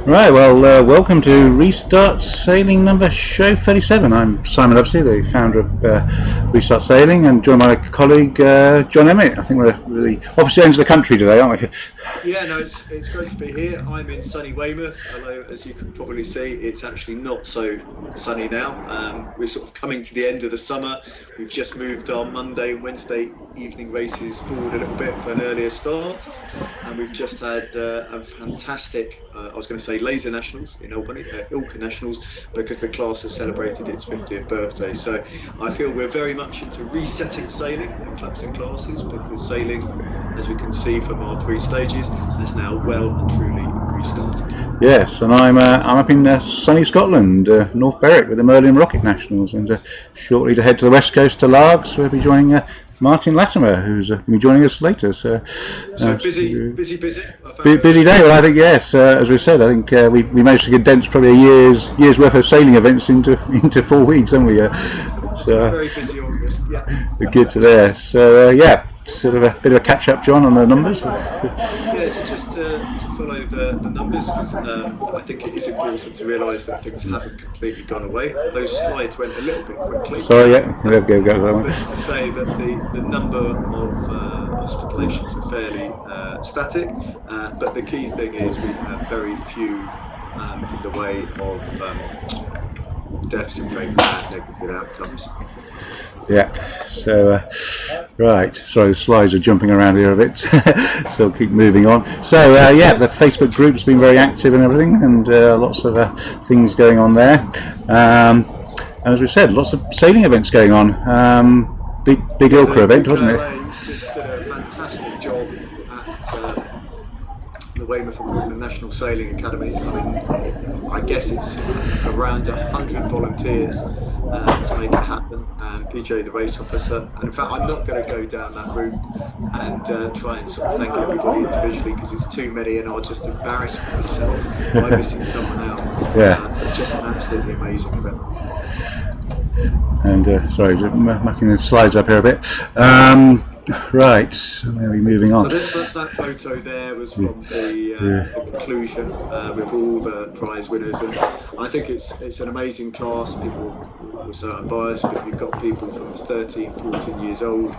Right, well, welcome to Restart Sailing number show 37. I'm Simon Lovesley, the founder of Restart Sailing, and joined by my colleague John Emmett. I think we're at the opposite ends of the country today, aren't we? Yeah, no, it's great to be here. I'm in sunny Weymouth, although as you can probably see, it's actually not so sunny now. We're sort of coming to the end of the summer. We've just moved our Monday and Wednesday evening races forward a little bit for an earlier start. And we've just had a fantastic, I was going to say laser nationals in Albany, Ilka nationals, because the class has celebrated its 50th birthday. So I feel we're very much into resetting sailing in clubs and classes, because sailing, as we can see from our 3 stages, has now well and truly restarted. Yes, and I'm up in sunny Scotland, North Berwick, with the Merlin Rocket Nationals, and shortly to head to the west coast to Largs, we'll be joining Martin Latimer, who's going to be joining us later. So busy. Busy day. Well, I think yes. As we said, I think we managed to condense probably a year's worth of sailing events into 4 weeks, haven't we? Very busy August. Yeah. Good to there. So yeah. Sort of a bit of a catch-up, John, on the numbers. Yeah, so just to follow the numbers, because I think it is important to realise that things haven't completely gone away. Those slides went a little bit quickly. Sorry, yeah, there we go. That one. But to say that the number of hospitalisations are fairly static, but the key thing is we have very few in the way of deaths and very bad negative outcomes. Yeah, so right, sorry, the slides are jumping around here a bit, so I'll keep moving on. So yeah, the Facebook group's been very active and everything, and lots of things going on there. And as we said, lots of sailing events going on. Big Ilka event, wasn't it? Just did a fantastic job at the Weymouth and Portland National Sailing Academy. I mean, I guess it's around 100 volunteers to make it happen, and PJ, the race officer. And in fact, I'm not going to go down that route and try and sort of thank everybody individually, because it's too many and I'll just embarrass myself by missing someone out. Yeah. It's just an absolutely amazing event. And sorry, just mucking the slides up here a bit. Right, where are we moving on? So that photo there was from the conclusion with all the prize winners, and I think it's an amazing class. People were so unbiased, but you've got people from 13, 14 years old,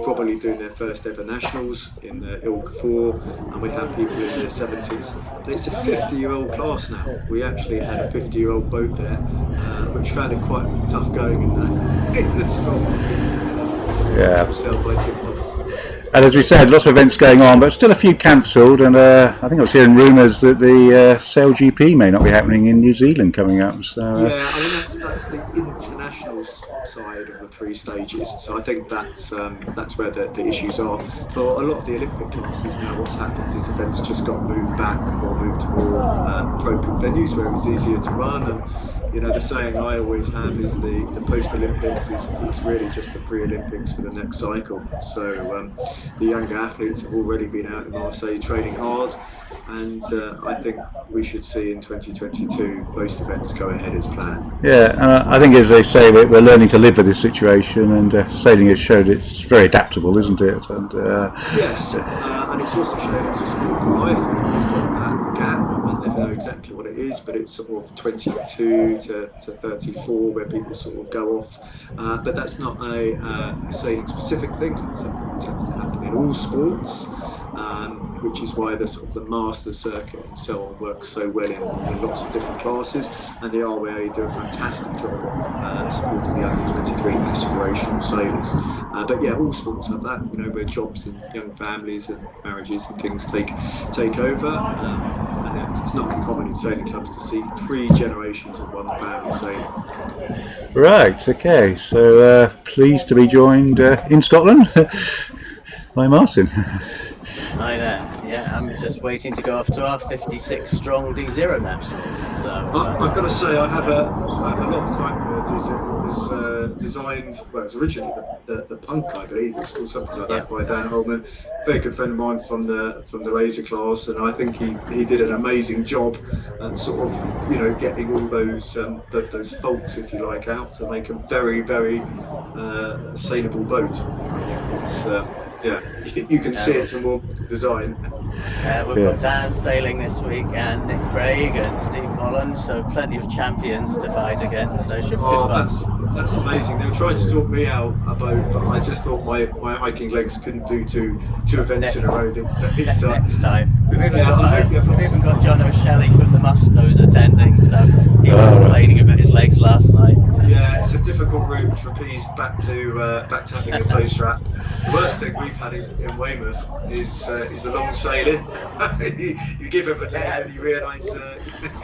probably doing their first ever nationals in the Ilka 4, and we have people in their 70s. But it's a 50-year-old class now. We actually had a 50-year-old boat there, which found it quite tough going in the strong winds. Yeah. And as we said, lots of events going on, but still a few cancelled. And I think I was hearing rumours that the Sail GP may not be happening in New Zealand coming up. So, yeah, I mean that's the international side of the 3 stages. So I think that's where the issues are. For a lot of the Olympic classes now, what's happened is events just got moved back or moved to more appropriate venues where it was easier to run. And you know, the saying I always have is the post-Olympics is really just the pre-Olympics for the next cycle. So the younger athletes have already been out in Marseille training hard, and I think we should see in 2022 most events go ahead as planned. Yeah, and I think, as they say, we're learning to live with this situation, and sailing has showed it's very adaptable, isn't it? And yes, and it's also shown it's a sport for life. It's got that gap. I never know exactly what it is, but it's sort of 22 to 34 where people sort of go off. But that's not a sailing specific thing. It's something that tends to happen in all sports, which is why the sort of the master circuit and so on works so well in lots of different classes. And the RWA do a fantastic job of supporting the under 23 aspirational sailors. But yeah, all sports have that, you know, where jobs and young families and marriages and things take over. And it's not uncommon in sailing clubs to see 3 generations of one family sailing. Right, okay, so pleased to be joined in Scotland by Martin. Hi there. Yeah, I'm just waiting to go off to our 56 strong D0 nationals. So I've got to say I have a lot of time for D0. It was designed, well, it was originally the Punk, I believe, it was called something like that, by Dan Holman, very good friend of mine from the laser class, and I think he did an amazing job at sort of, you know, getting all those faults, if you like, out to make a very, very sailable boat. It's yeah, you can see it's a more design. We've got Dan sailing this week, and Nick Craig and Steve Holland, so plenty of champions to fight against. So it should be good fun. That's amazing. They were trying to sort me out a boat, but I just thought my hiking legs couldn't do two events in a row these days. So, Next time. We've even I hope you have lots of got fun. John O'Shelley from the Mustos attending, so he was complaining about his legs last night. So. Yeah, it's a difficult route, trapeze back to having a toe strap. The worst thing we've had in Weymouth is the long sailing. you give him a leg and you realise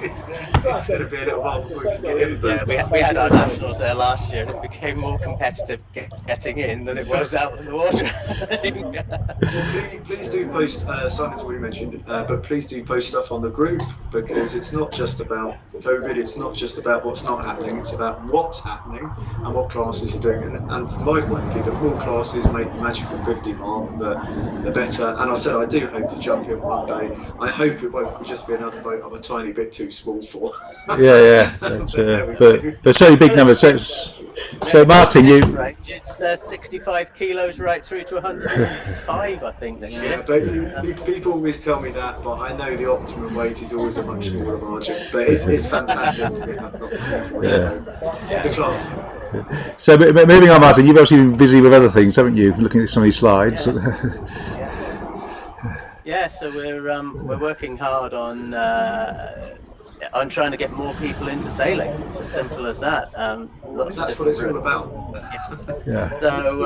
it's going to be a little while before you can get in. But yeah, we had our nationals there last year, and it became more competitive getting in than it was out in the water. Well, please do post. Simon's already mentioned, but please do post stuff on the group, because it's not just about COVID. It's not just about what's not happening. It's about what's happening and what classes are doing. And from my point of view, the more classes make the magical 50 mark, the better. And I said I do hope to jump in one day. I hope it won't just be another boat I'm a tiny bit too small for. Yeah. But certainly big numbers. So Martin, you range is 65 kilos right through to 105, I think, this year. But people always tell me that, but I know the optimum weight is always a much smaller margin. But it's fantastic. The class. So moving on, Martin, you've obviously been busy with other things, haven't you? Looking at some of these slides. Yeah, so we're working hard on trying to get more people into sailing. It's as simple as that. That's what it's all about. Yeah. So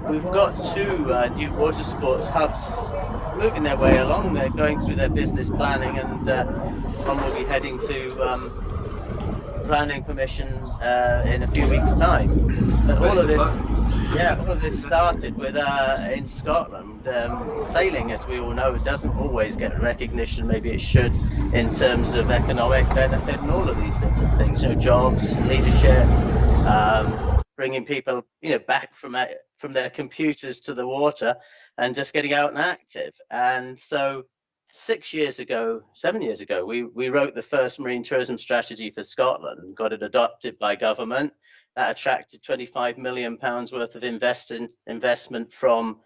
we've got two new water sports hubs moving their way along. They're going through their business planning, and one will be heading to planning permission in a few weeks' time. But all of this started with in Scotland. Sailing, as we all know, doesn't always get recognition. Maybe it should, in terms of economic benefit and all of these different things. Jobs, leadership, bringing people, back from their computers to the water, and just getting out and active. And so 7 years ago, we wrote the first marine tourism strategy for Scotland, got it adopted by government. That attracted £25 million worth of investment from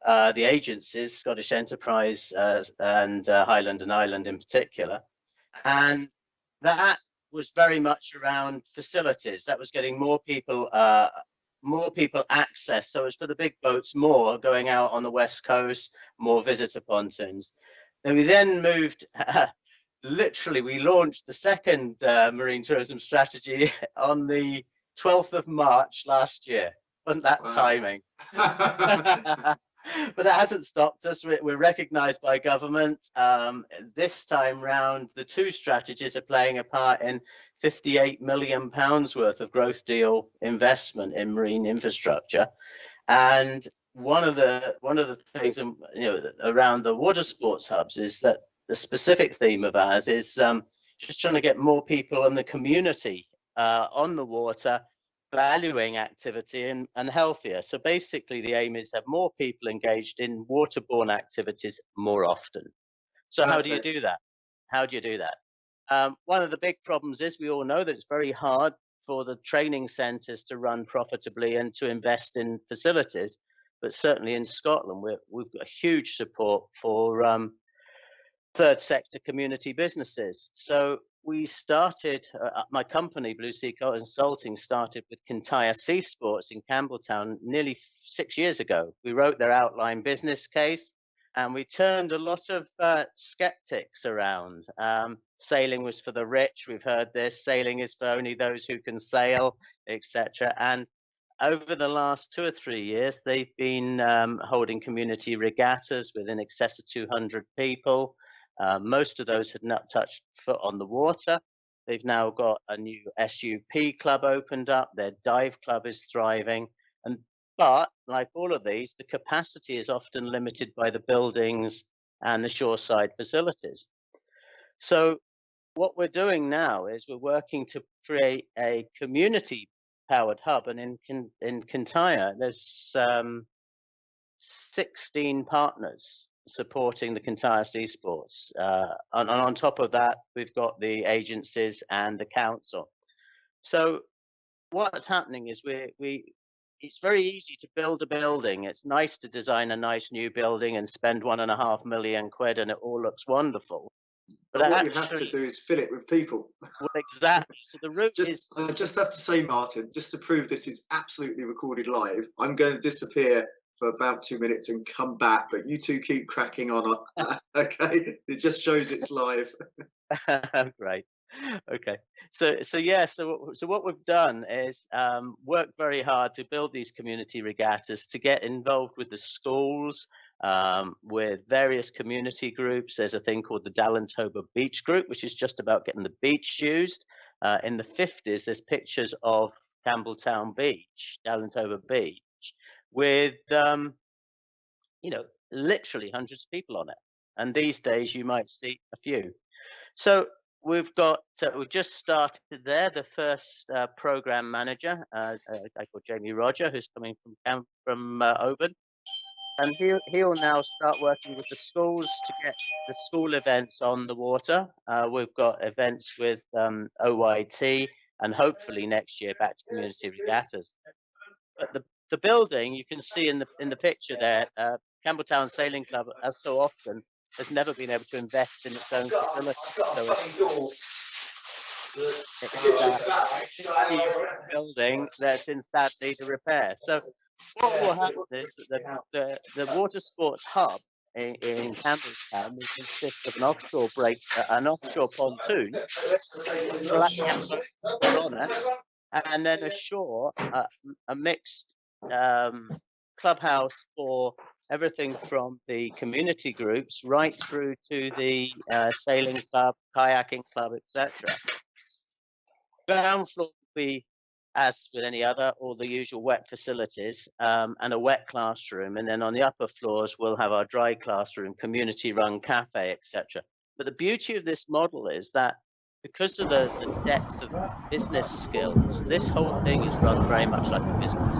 the agencies, Scottish Enterprise and Highland and Island in particular. And that was very much around facilities. That was getting more people access. So it's for the big boats, more going out on the West Coast, more visitor pontoons. And we then moved, literally, we launched the second marine tourism strategy on the 12th of March last year. Wasn't that timing? But that hasn't stopped us. We're recognised by government. This time round, the two strategies are playing a part in £58 million worth of growth deal investment in marine infrastructure. And one of the things around the water sports hubs is that the specific theme of ours is just trying to get more people in the community on the water, valuing activity and healthier. So basically the aim is to have more people engaged in waterborne activities more often. So Perfect. How do you do that? One of the big problems is, we all know that it's very hard for the training centres to run profitably and to invest in facilities. But certainly in Scotland, we've got huge support for third sector community businesses. So we started, my company, Blue Sea Consulting, started with Kintyre Sea Sports in Campbelltown nearly 6 years ago. We wrote their outline business case, and we turned a lot of skeptics around. Sailing was for the rich. We've heard this. Sailing is for only those who can sail, etc. And over the last 2 or 3 years, they've been holding community regattas with in excess of 200 people. Most of those had not touched foot on the water. They've now got a new SUP club opened up. Their dive club is thriving. But like all of these, the capacity is often limited by the buildings and the shoreside facilities. So what we're doing now is we're working to create a community-powered hub. And in Kintyre, there's 16 partners supporting the Kintyre Sea Sports. And on top of that, we've got the agencies and the council. So what's happening is it's very easy to build a building. It's nice to design a nice new building and spend £1.5 million and it all looks wonderful. But what you have to do is fill it with people. Well, exactly. So the route is. I just have to say, Martin, just to prove this is absolutely recorded live, I'm going to disappear for about 2 minutes and come back, but you two keep cracking on. Okay, it just shows it's live. Great. Okay. So what we've done is work very hard to build these community regattas, to get involved with the schools, with various community groups. There's a thing called the Dalantoba Beach Group, which is just about getting the beach used. In the 50s, there's pictures of Campbelltown Beach, Dalantoba Beach, with literally hundreds of people on it. And these days, you might see a few. So we've just started there. The first program manager, a guy called Jamie Roger, who's coming from Oban, and he'll now start working with the schools to get the school events on the water. We've got events with OYT, and hopefully next year back to community regattas. But the building you can see in the picture there, Campbelltown Sailing Club, as so often, has never been able to invest in its own facility. So it's a building that's in sad need of repair. So what will happen is that the water sports hub in Campbelltown will consist of an offshore pontoon, flat on it, and then ashore a mixed clubhouse for everything from the community groups right through to the sailing club, kayaking club, etc. Ground floor will be, as with any other, all the usual wet facilities and a wet classroom. And then on the upper floors, we'll have our dry classroom, community-run cafe, etc. But the beauty of this model is that because of the depth of business skills, this whole thing is run very much like a business.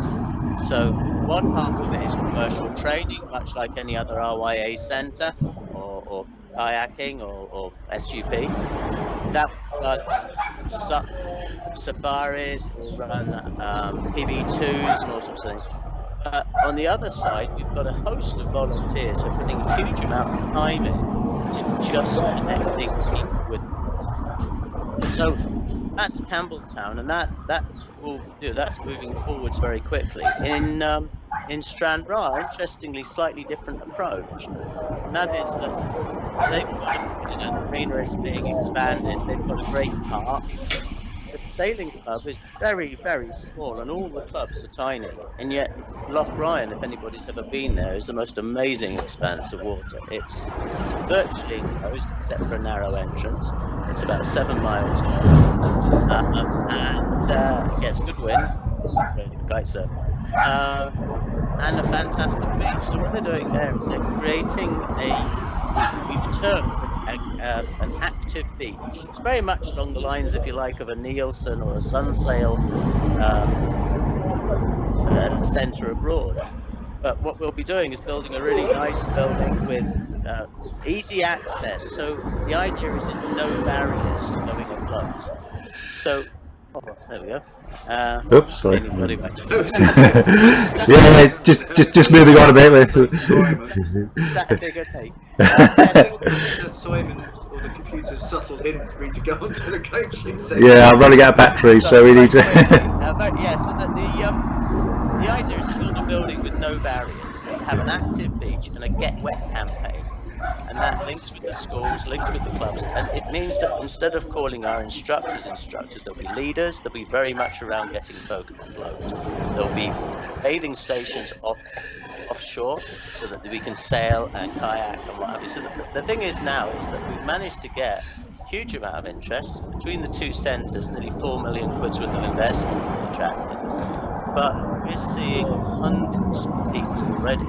So one half of it is commercial training, much like any other RYA centre or kayaking or SUP. That will run safaris, will run PB2s and all sorts of things. On the other side, we've got a host of volunteers who are putting a huge amount of time in to just connecting people with them. So that's Campbelltown, and that's moving forwards very quickly. In Stranraer, interestingly, slightly different approach, and that is that they've got an arena is being expanded. They've got a great park. The sailing club is very, very small, and all the clubs are tiny. And yet, Loch Ryan, if anybody's ever been there, is the most amazing expanse of water. It's virtually enclosed, except for a narrow entrance. It's about 7 miles long, and it gets good wind, kite surf, and a fantastic beach. So what they're doing there is they're creating we've termed an active beach. It's very much along the lines, if you like, of a Nielsen or a Sunsail centre abroad. But what we'll be doing is building a really nice building with easy access. So the idea is there's no barriers to going afloat. So, there we go. Oops, sorry. Yeah, just moving on a bit. Is that a big okay? Simon or the computer's subtle hint for me to go onto the coaching section. Yeah, I'm running out of battery, so we need to. The idea is to build a building with no barriers and to have an active beach and a get wet campaign. And that links with the schools, links with the clubs, and it means that instead of calling our instructors, there'll be leaders. They'll be very much around getting folk afloat. There'll be bathing stations offshore so that we can sail and kayak and what have you. So the thing is now is that we've managed to get a huge amount of interest between the two centres, nearly £4 million worth of investment attracted. But we're seeing hundreds of people already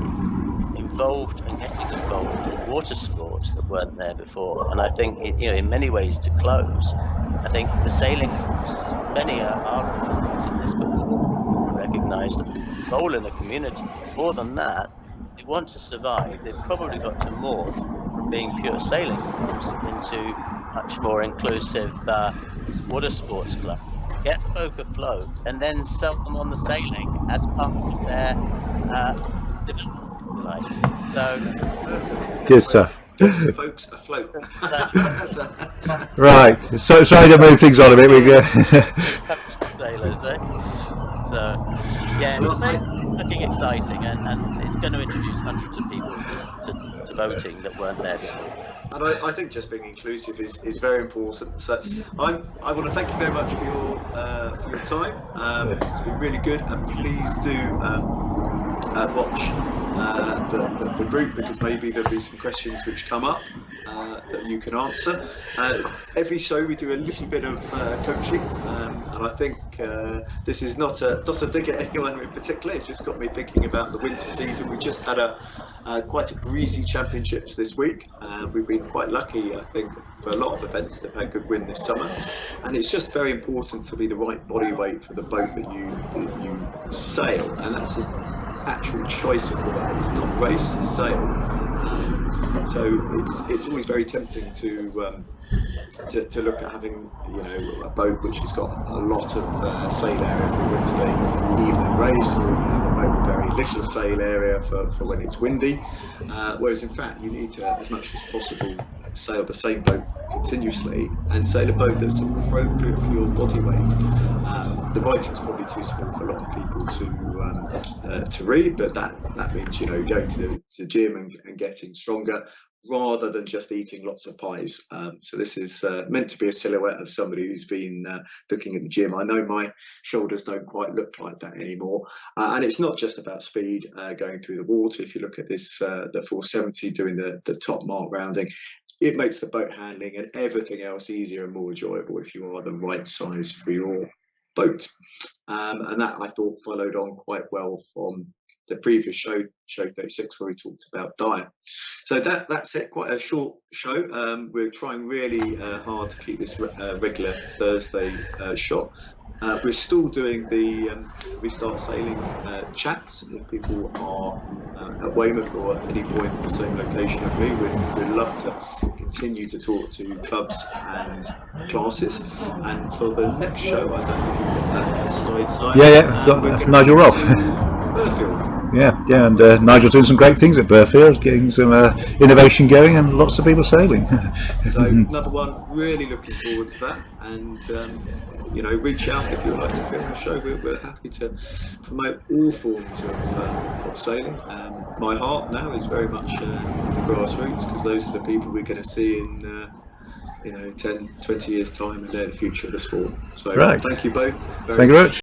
involved and getting involved in water sports that weren't there before. And I think, in many ways, to close, I think the sailing groups, many are involved in this, but more recognise the role in the community. More than that, they want to survive. They've probably got to morph from being pure sailing groups into much more inclusive water sports club. get folk afloat, and then sell them on the sailing as part of their development, if you like. So Perfect. Good stuff. Get some folks afloat. Right. So sorry to move things on a bit. We go. Coast sailors, eh? So yeah, it's amazing, looking exciting, and it's going to introduce hundreds of people to boating that weren't there before. And I think just being inclusive is very important. So I want to thank you very much for your time. It's been really good, and please do watch the group, because maybe there'll be some questions which come up that you can answer. Every show we do a little bit of coaching, and I think this is not a dig at anyone in particular. It just got me thinking about the winter season. We just had quite a breezy championships this week. We've been quite lucky, I think, for a lot of events that have had good wind this summer, and it's just very important to be the right body weight for the boat that you sail, and that's an actual choice of word. It's not race, sail. So it's always very tempting to look at having, you know, a boat which has got a lot of sail area for Wednesday evening race, or you have a boat with very little sail area for when it's windy. Whereas in fact you need to, as much as possible, sail the same boat continuously and sail a boat that's appropriate for your body weight. The writing's probably too small for a lot of people to read, but that means, you know, going to the gym and getting stronger, rather than just eating lots of pies. So this is meant to be a silhouette of somebody who's been looking at the gym. I know my shoulders don't quite look like that anymore. And it's not just about speed going through the water. If you look at this, the 470 doing the top mark rounding, it makes the boat handling and everything else easier and more enjoyable if you are the right size for your boat. And that, I thought, followed on quite well from the previous show 36, where we talked about diet. So that's it. Quite a short show. We're trying really hard to keep this regular Thursday shot. We're still doing the Restart Sailing chats. If people are at Weymouth or at any point in the same location as me, we'd love to continue to talk to clubs and classes. And for the next show, I don't know if you've got that slide. Yeah. Got Nigel Rolfe. Burfield. Yeah, and Nigel's doing some great things at Burfield, getting some innovation going, and lots of people sailing. So another one, really looking forward to that. And you know, reach out if you'd like to be on the show. We're happy to promote all forms of sailing. My heart now is very much the grassroots, because those are the people we're going to see in 10, 20 years time, and they're the future of the sport. So right. Thank you both. Thank you very much.